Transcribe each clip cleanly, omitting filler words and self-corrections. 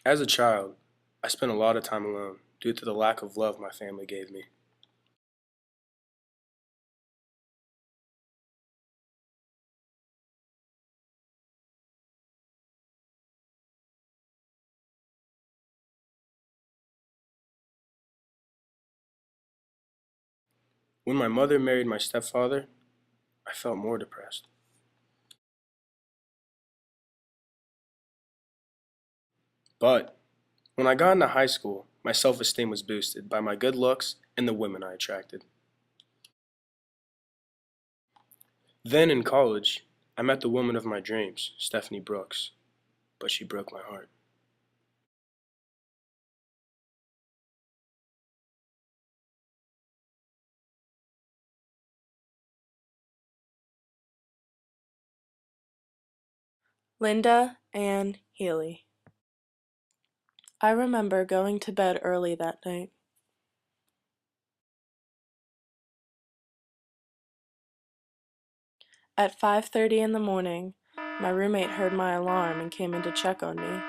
As a child, I spent a lot of time alone due to the lack of love my family gave me. When my mother married my stepfather, I felt more depressed. But when I got into high school, my self-esteem was boosted by my good looks and the women I attracted. Then in college, I met the woman of my dreams, Stephanie Brooks, but she broke my heart. Linda Ann Healy. I remember going to bed early that night. At 5:30 in the morning, my roommate heard my alarm and came in to check on me.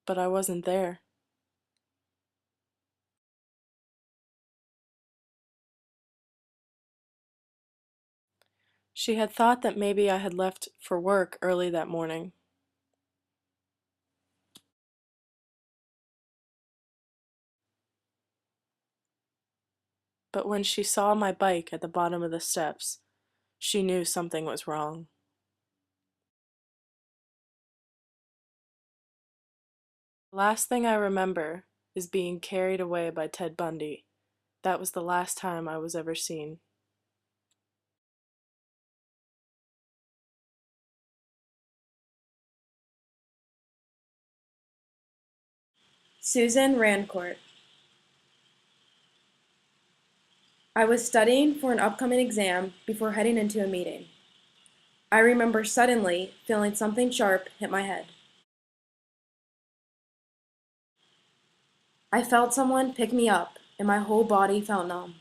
But I wasn't there. She had thought that maybe I had left for work early that morning. But when she saw my bike at the bottom of the steps, she knew something was wrong. The last thing I remember is being carried away by Ted Bundy. That was the last time I was ever seen. Susan Rancourt. I was studying for an upcoming exam before heading into a meeting. I remember suddenly feeling something sharp hit my head. I felt someone pick me up, and my whole body felt numb.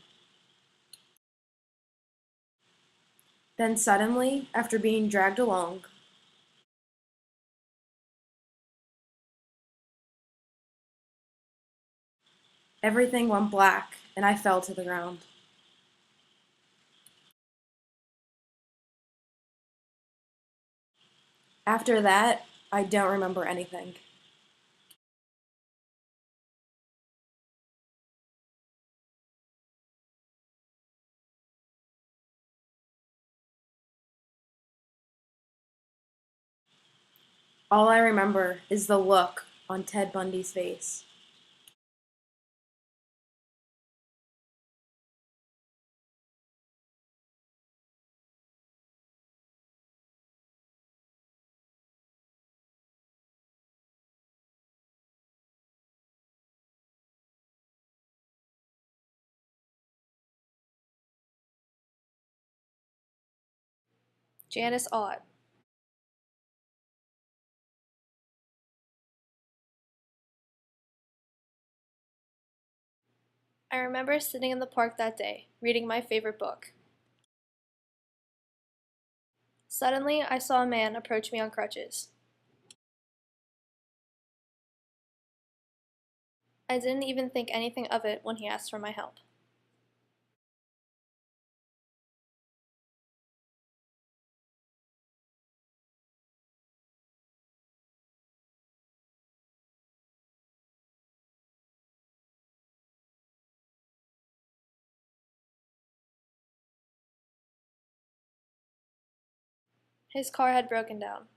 Then suddenly, after being dragged along, everything went black, and I fell to the ground. After that, I don't remember anything. All I remember is the look on Ted Bundy's face. Janice Ott. I remember sitting in the park that day, reading my favorite book. Suddenly, I saw a man approach me on crutches. I didn't even think anything of it when he asked for my help. His car had broken down.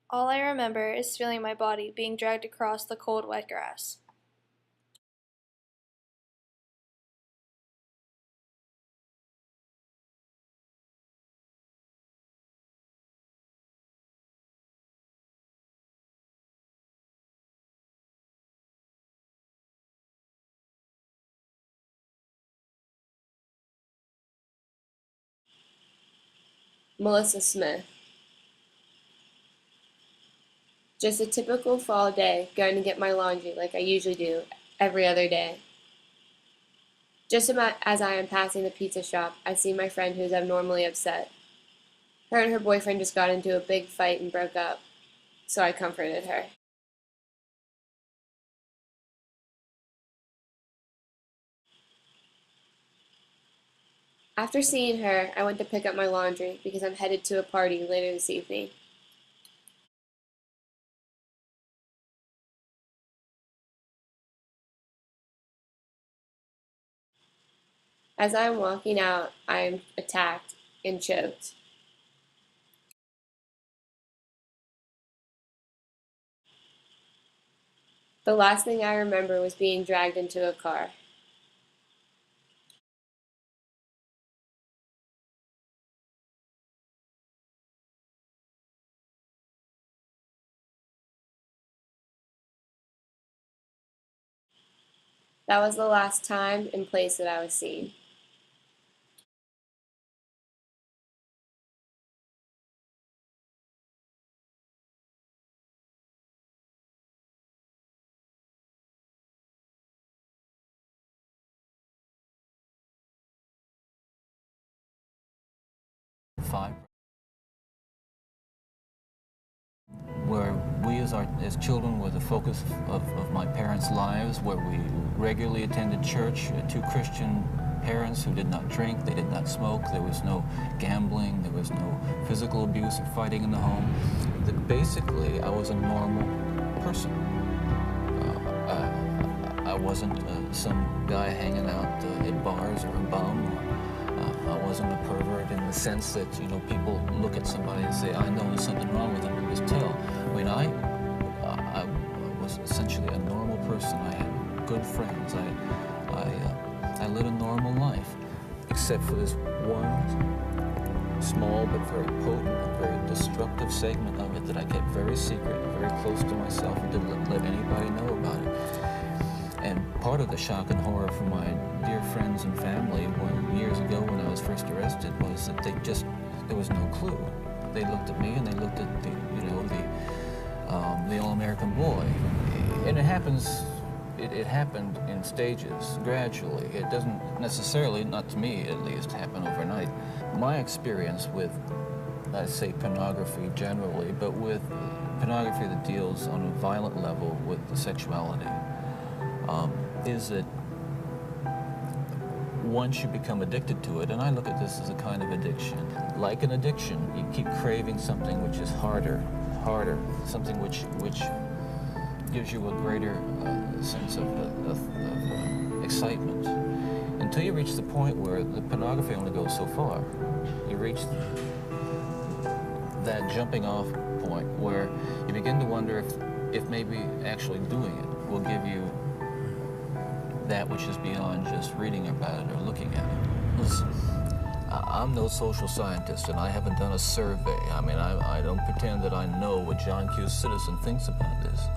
All I remember is feeling my body being dragged across the cold, wet grass. Melissa Smith. Just a typical fall day, going to get my laundry like I usually do every other day. Just about as I am passing the pizza shop, I see my friend who is abnormally upset. Her and her boyfriend just got into a big fight and broke up, so I comforted her. After seeing her, I went to pick up my laundry because I'm headed to a party later this evening. As I am walking out, I am attacked and choked. The last thing I remember was being dragged into a car. That was the last time and place that I was seen. Five, where we as children were the focus of my parents' lives, where we regularly attended church, two Christian parents who did not drink, they did not smoke, there was no gambling, there was no physical abuse or fighting in the home. Basically, I was a normal person. I wasn't some guy hanging out at bars or a bum. I wasn't a pervert in the sense that, you know, people look at somebody and say, I know there's something wrong with them, and just tell. I mean, I was essentially a normal person. I had good friends. I led a normal life, except for this one small but very potent and very destructive segment of it that I kept very secret, very close to myself, and didn't let anybody know about it. And part of the shock and horror for my dear friends and family years ago when I was first arrested was that there was no clue. They looked at me and they looked at the all-American boy. And it happened in stages, gradually. It doesn't necessarily, not to me at least, happen overnight. My experience with, I say pornography generally, but with pornography that deals on a violent level with the sexuality, is that once you become addicted to it, and I look at this as a kind of addiction, like an addiction, you keep craving something which is harder, something which gives you a greater sense of excitement, until you reach the point where the pornography only goes so far. You reach that jumping off point where you begin to wonder if maybe actually doing it will give you that which is beyond just reading about it or looking at it. Listen, I'm no social scientist, and I haven't done a survey. I mean, I don't pretend that I know what John Q. Citizen thinks about this.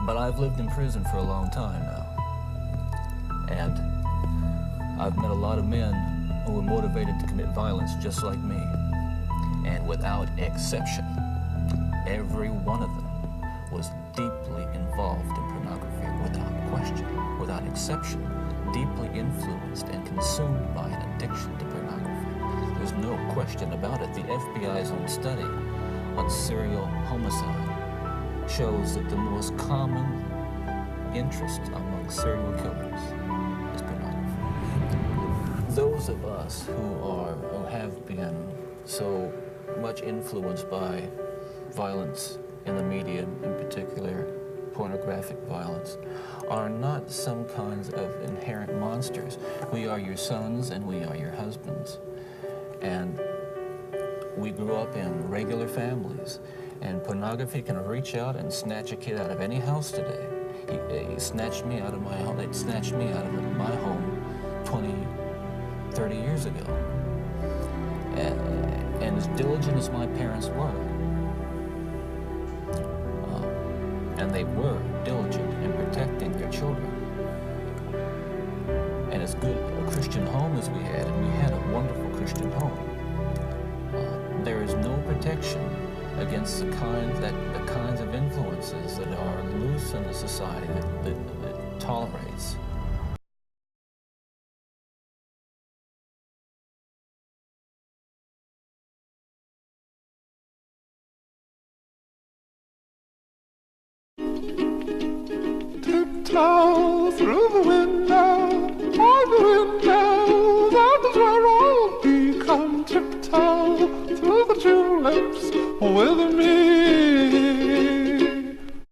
But I've lived in prison for a long time now. And I've met a lot of men who were motivated to commit violence just like me. And without exception, every one of them was deeply involved in pornography, without question, without exception, deeply influenced and consumed by an addiction to pornography. There's no question about it. The FBI's own study on serial homicide shows that the most common interest among serial killers is pornography. Those of us who have been so much influenced by violence in the media, in particular pornographic violence, are not some kinds of inherent monsters. We are your sons and we are your husbands. And we grew up in regular families, and pornography can reach out and snatch a kid out of any house today. He snatched me out of my home. It snatched me out of my home 20, 30 years ago. And as diligent as my parents were, and they were diligent in protecting their children, and as good a Christian home as we had, and we had a wonderful Christian home, there is no protection against the kinds of influences that are loose in a society that tolerates. Tiptoe through the window, that is where all become. Tiptoe through the tulips with